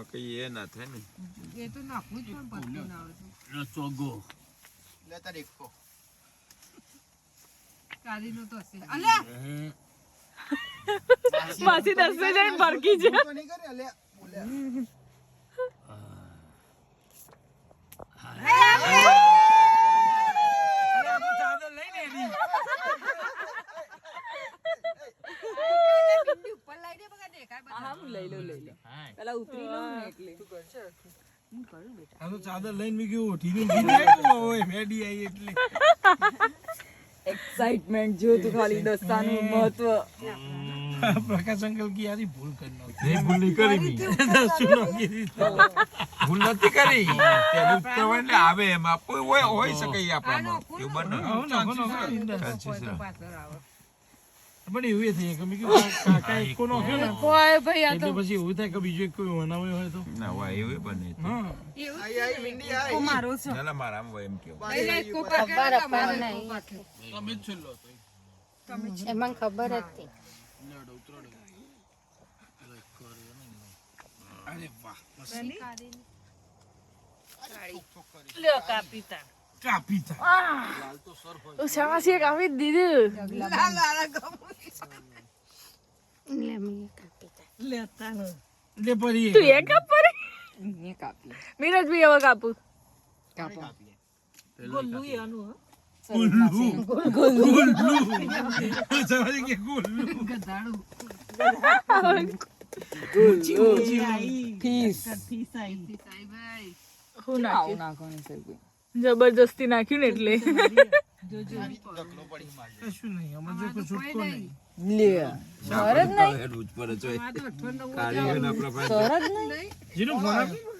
કઈ એ ના થાય ને એ તો નાખવું જ પણ પડતું ના આવે રસોગો લેતા દેખો કાલીનો તો હશે અલે માસી દસે જઈને ભરકી છે તો નહીં કરે લે બોલે ચાદર લઈને એની બિંદી ઉપર લઈ દે બગા દેખાય બધા હા હું લઈ લો પેલા ઉતરી લો ને એટલે હું કરું બેટા આ તો ચાદર લઈને મી ગયો ઠીને ઠીને ઓય મેડી આવી એટલે એક્સાઇટમેન્ટ જો તું ખાલી દસ્તાનું મહત્વ પ્રકાશ અંકલ की यार भूल करना એ ભૂલ નહીં કરી મી सुनो की ભૂલ નથી કરી તેનું ઉત્તરવણ આવે એમાં કોઈ હોય શકે આપણામાં એવું બને પાછળ આવે પણ એવું થઈ કે મી કાકા એક કોનો ગયો ને કોઈ ભાઈ આ એટલે પછી એવું થાય કે બીજો એક કોઈ બનાવ્યો હોય તો ના હોય એવું બને હા આઈ આઈ મિંડી આઈ કો મારો છે ચાલ મારા આમ હોય એમ કેવું એટલે કો પાકે તમારે તમે જ છેલ્લો તો એમાં ખબર હતી અરે વાહ લ્યો કાપીતા કાપી થાય ઓ શાબાશી કાપી દીધું લે મેં કાપી તા લેતા ન લે પરી તું એ કાપ પરી ને કાપી મિરજ ભી હવે કાપું કાપો ગોલ્લુ એનું ગુલ્લુ સમજ કે ગુલ્લુ ગધાડું ફીસ ફીસ આવી ભાઈ હું નાખ્યું જબરદસ્તી નાખ્યું ને એટલે દખલો પડી માર કશું નહીં અમે જો કોઈ છૂટકો નહીં લે સરદ નહીં હેડ ઉપર જ હોય આ તો 98 કાળી હોય ને આપણા પાસે સરદ નહીં જીનું ફોન આપી